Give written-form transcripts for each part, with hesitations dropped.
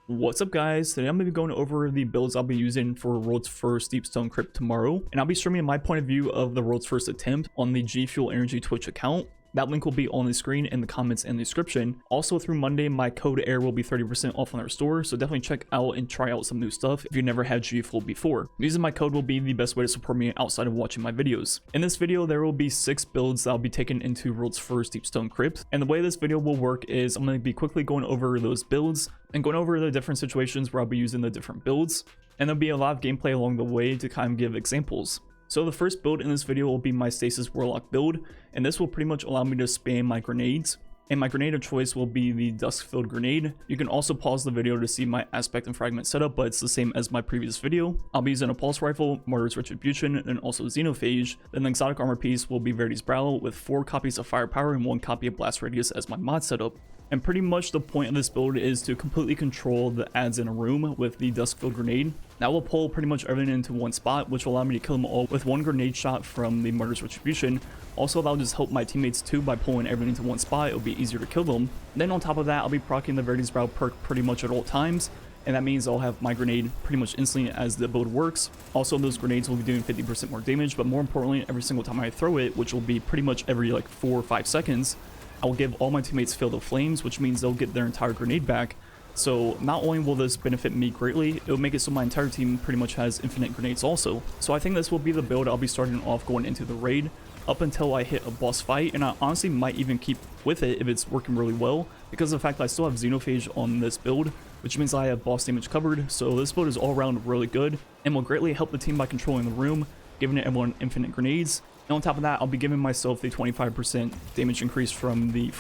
What's up guys, today I'm going to be going over the builds I'll be using for World's First Deepstone Crypt tomorrow, and I'll be streaming my point of view of the World's First attempt on the G Fuel Energy Twitch account. That link will be on the screen in the comments and the description. Also through Monday, my code AIR will be 30% off on our store, so definitely check out and try out some new stuff if you never had G Fuel before. Using my code will be the best way to support me outside of watching my videos. In this video, there will be 6 builds that I'll be taking into World's First Deepstone Crypt, and the way this video will work is I'm going to be quickly going over those builds and going over the different situations where I'll be using the different builds, and there'll be a lot of gameplay along the way to kind of give examples. So the first build in this video will be my Stasis Warlock build, and this will pretty much allow me to spam my grenades. And my grenade of choice will be the Dusk-Filled Grenade. You can also pause the video to see my Aspect and Fragment setup, but it's the same as my previous video. I'll be using a Pulse Rifle, Martyr's Retribution, and also Xenophage. Then the exotic armor piece will be Verity's Brow with 4 copies of Firepower and 1 copy of Blast Radius as my mod setup. And pretty much the point of this build is to completely control the adds in a room with the Dusk-Filled Grenade. That will pull pretty much everything into one spot, which will allow me to kill them all with 1 grenade shot from the Martyr's Retribution. Also, that'll just help my teammates too by pulling everything into one spot. It'll be easier to kill them. Then on top of that, I'll be proccing the Verity's Brow perk pretty much at all times, and that means I'll have my grenade pretty much instantly as the build works. Also, those grenades will be doing 50% more damage, but more importantly, every single time I throw it, which will be pretty much every like 4 or 5 seconds, I will give all my teammates Field of Flames, which means they'll get their entire grenade back. So not only will this benefit me greatly, it will make it so my entire team pretty much has infinite grenades also. So I think this will be the build I'll be starting off going into the raid up until I hit a boss fight, and I honestly might even keep with it if it's working really well, because of the fact that I still have Xenophage on this build, which means I have boss damage covered. So this build is all around really good and will greatly help the team by controlling the room, giving everyone infinite grenades. And on top of that, I'll be giving myself the 25% damage increase from the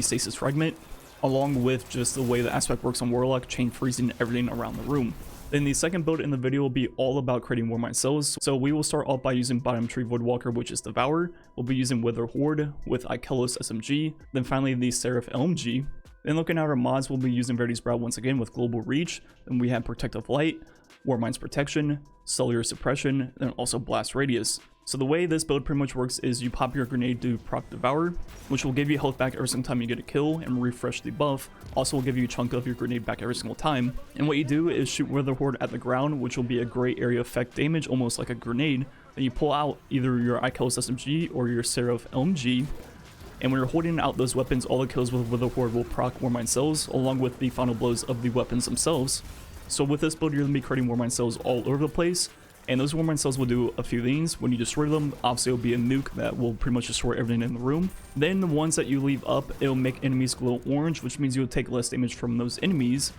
Stasis Fragment, along with just the way the aspect works on Warlock, chain freezing everything around the room. Then the second build in the video will be all about creating Warmind cells. So we will start off by using Bottom Tree Voidwalker, which is Devour. We'll be using Wither Horde with Ikelos SMG. Then finally the Seraph LMG. Then looking at our mods, we'll be using Verity's Brow once again with Global Reach. Then we have Protective Light, Warmind's Protection, Cellular Suppression, and also Blast Radius. So the way this build pretty much works is you pop your grenade to proc Devour, which will give you health back every single time you get a kill and refresh the buff. Also will give you a chunk of your grenade back every single time. And what you do is shoot Wither Horde at the ground, which will be a great area effect damage, almost like a grenade. Then you pull out either your Ikelos SMG or your Seraph LMG. And when you're holding out those weapons, all the kills with Wither Horde will proc Warmind cells, along with the final blows of the weapons themselves. So with this build, you're going to be creating Warmind cells all over the place. And those Warmind cells will do a few things. When you destroy them, obviously it'll be a nuke that will pretty much destroy everything in the room. Then the ones that you leave up, it'll make enemies glow orange, which means you'll take less damage from those enemies.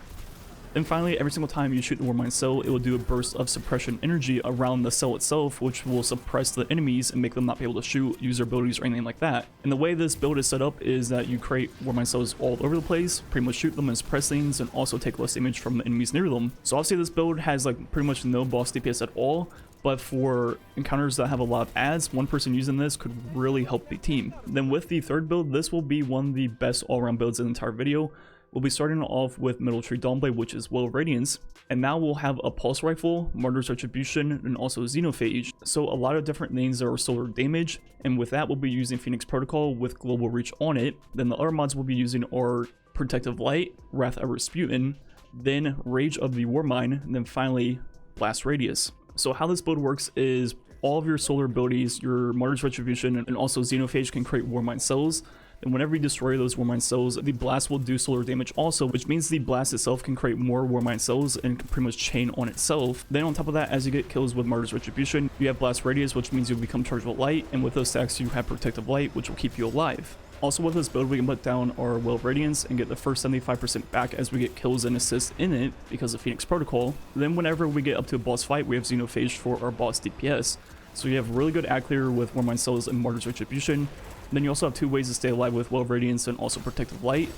Then finally, every single time you shoot the Warmind cell, it will do a burst of suppression energy around the cell itself, which will suppress the enemies and make them not be able to shoot, use their abilities, or anything like that. And the way this build is set up is that you create Warmind cells all over the place, pretty much shoot them and suppress things, and also take less damage from the enemies near them. So obviously this build has like pretty much no boss DPS at all, but for encounters that have a lot of adds, one person using this could really help the team. Then with the third build, this will be one of the best all-around builds in the entire video. We'll be starting off with Middle Tree Dawnblade, which is Will of Radiance, and now we'll have a Pulse Rifle, Martyr's Retribution, and also Xenophage. So a lot of different things that are solar damage, and with that we'll be using Phoenix Protocol with Global Reach on it. Then the other mods we'll be using are Protective Light, Wrath of Rasputin, then Rage of the Warmind, and then finally Blast Radius. So how this build works is all of your solar abilities, your Martyr's Retribution, and also Xenophage can create Warmind cells. And whenever you destroy those Warmind cells, the blast will do solar damage also, which means the blast itself can create more Warmind cells and can pretty much chain on itself. Then on top of that, as you get kills with Martyr's Retribution, you have Blast Radius, which means you'll become charged with light, and with those stacks you have Protective Light, which will keep you alive. Also with this build, we can put down our Will of Radiance and get the first 75% back as we get kills and assists in it because of Phoenix Protocol. Then whenever we get up to a boss fight, we have Xenophage for our boss DPS. So you have really good ad clear with Warmind cells and Martyr's Retribution. Then you also have 2 ways to stay alive with Will of Radiance and also Protective Light.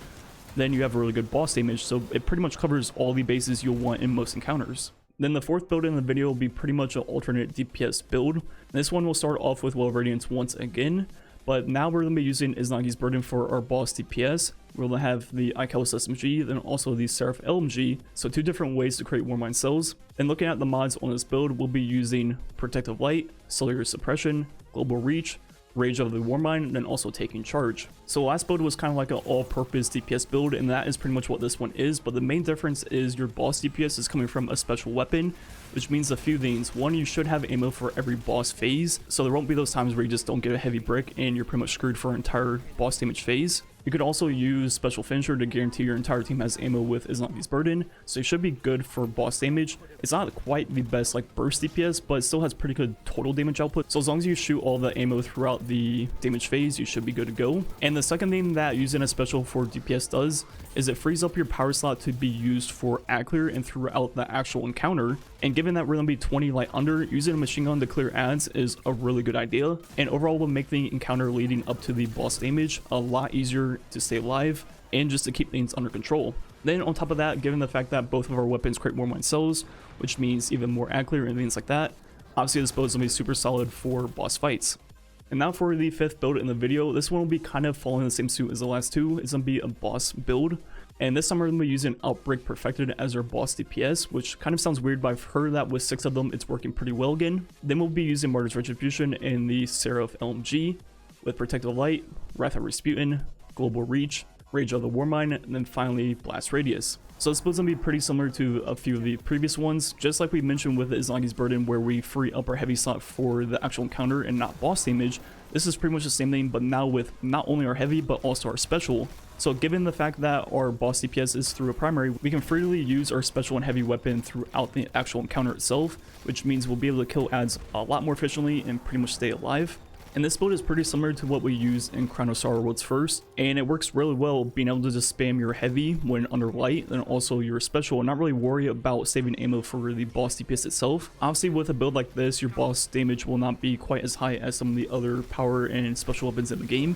Then you have really good boss damage, so it pretty much covers all the bases you'll want in most encounters. Then the fourth build in the video will be pretty much an alternate DPS build. This one will start off with Will of Radiance once again, but now we're going to be using Iznagi's Burden for our boss DPS. We're going to have the Ikelos SMG, then also the Seraph LMG, so 2 different ways to create Warmind cells. And looking at the mods on this build, we'll be using Protective Light, Cellular Suppression, Global Reach, Rage of the Warmind, and then also Taking Charge. So last build was kind of like an all-purpose DPS build, and that is pretty much what this one is, but the main difference is your boss DPS is coming from a special weapon, which means a few things. One, you should have ammo for every boss phase, so there won't be those times where you just don't get a heavy brick and you're pretty much screwed for an entire boss damage phase. You could also use Special Finisher to guarantee your entire team has ammo with Izangi's Burden, so it should be good for boss damage. It's not quite the best like burst DPS, but it still has pretty good total damage output, so as long as you shoot all the ammo throughout the damage phase, you should be good to go. And the second thing that using a special for DPS does is it frees up your power slot to be used for ad clear and throughout the actual encounter. And given that we're going to be 20 light under, using a machine gun to clear ads is a really good idea, and overall will make the encounter leading up to the boss damage a lot easier to stay alive and just to keep things under control. Then on top of that, given the fact that both of our weapons create more mind cells, which means even more ad clear and things like that, obviously this build is going to be super solid for boss fights. And now for the fifth build in the video, this one will be kind of following the same suit as the last two. It's going to be a boss build. And this time we're going to be using Outbreak Perfected as our boss DPS, which kind of sounds weird, but I've heard that with 6 of them, it's working pretty well again. Then we'll be using Martyr's Retribution and the Seraph LMG with Protective Light, Wrath of Rasputin, Global Reach, Rage of the Warmind, and then finally Blast Radius. So this build's gonna be pretty similar to a few of the previous ones, just like we mentioned with Izangi's Burden, where we free up our heavy slot for the actual encounter and not boss damage. This is pretty much the same thing, but now with not only our heavy, but also our special. So given the fact that our boss DPS is through a primary, we can freely use our special and heavy weapon throughout the actual encounter itself, which means we'll be able to kill ads a lot more efficiently and pretty much stay alive. And this build is pretty similar to what we use in Chronosauer Worlds First, and it works really well being able to just spam your heavy when under light and also your special and not really worry about saving ammo for the boss DPS itself. Obviously with a build like this, your boss damage will not be quite as high as some of the other power and special weapons in the game.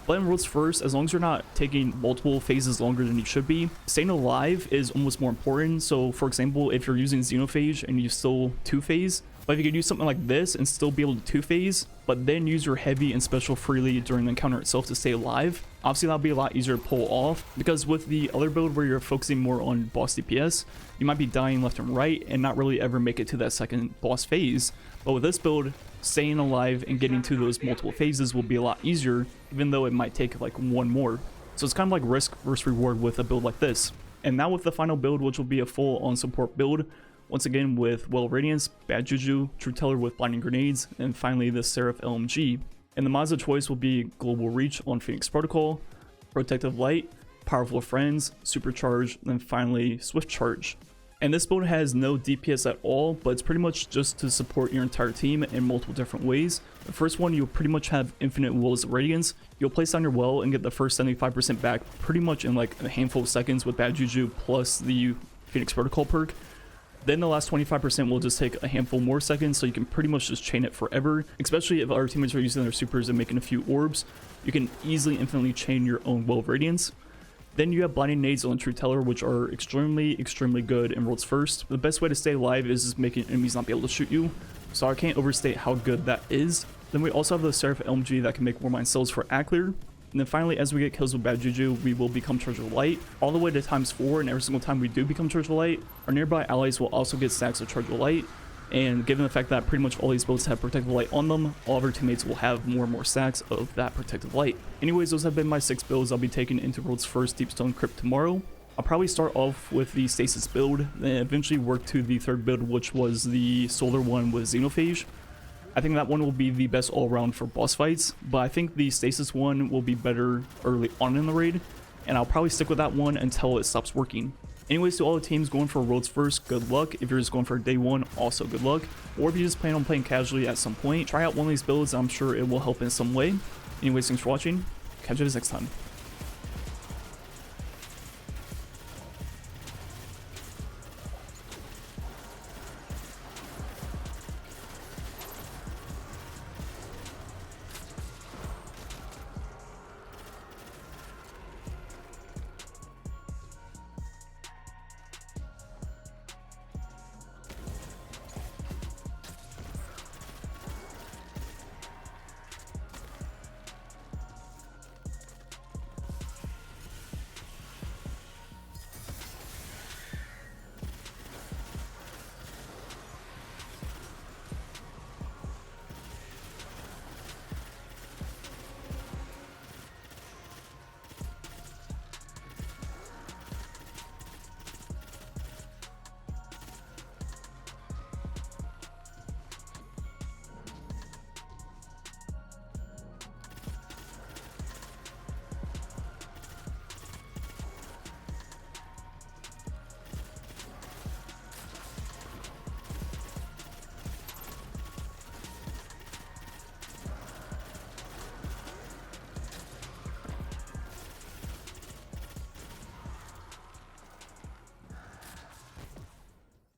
But in Worlds First, as long as you're not taking multiple phases longer than you should be, staying alive is almost more important. So for example, if you're using Xenophage and you still 2-phase, but if you could use something like this and still be able to 2-phase, but then use your heavy and special freely during the encounter itself to stay alive, obviously that'll be a lot easier to pull off, because with the other build where you're focusing more on boss DPS, you might be dying left and right and not really ever make it to that second boss phase. But with this build, staying alive and getting to those multiple phases will be a lot easier, even though it might take like one more. So it's kind of like risk versus reward with a build like this. And now with the final build, which will be a full on support build, once again with Well Radiance, Bad Juju, True Teller with Blinding Grenades, and finally the Seraph LMG. And the mods of choice will be Global Reach on Phoenix Protocol, Protective Light, Powerful Friends, Supercharge, and then finally Swift Charge. And this build has no DPS at all, but it's pretty much just to support your entire team in multiple different ways. The first one, you'll pretty much have infinite Wells of Radiance. You'll place down your well and get the first 75% back pretty much in like a handful of seconds with Bad Juju plus the Phoenix Protocol perk. Then the last 25% will just take a handful more seconds, so you can pretty much just chain it forever, especially if our teammates are using their supers and making a few orbs. You can easily infinitely chain your own Well of Radiance. Then you have Blinding Nades on True Teller, which are extremely good in Worlds First. The best way to stay alive is just making enemies not be able to shoot you, so I can't overstate how good that is. Then we also have the Seraph LMG that can make more mind cells for ad clear. And then finally, as we get kills with Bad Juju, we will become Charged with Light all the way to ×4, and every single time we do become Charged with Light, our nearby allies will also get stacks of Charged with Light. And given the fact that pretty much all these builds have Protective Light on them, all of our teammates will have more and more stacks of that Protective Light. Anyways, those have been my 6 builds I'll be taking into World's First Deepstone Crypt tomorrow. I'll probably start off with the Stasis build, then eventually work to the third build, which was the Solar one with Xenophage. I think that one will be the best all-around for boss fights, but I think the Stasis one will be better early on in the raid, and I'll probably stick with that one until it stops working. Anyways, to all the teams going for Worlds First, good luck. If you're just going for day one, also good luck. Or if you just plan on playing casually at some point, try out one of these builds. I'm sure it will help in some way. Anyways, thanks for watching. Catch you guys next time.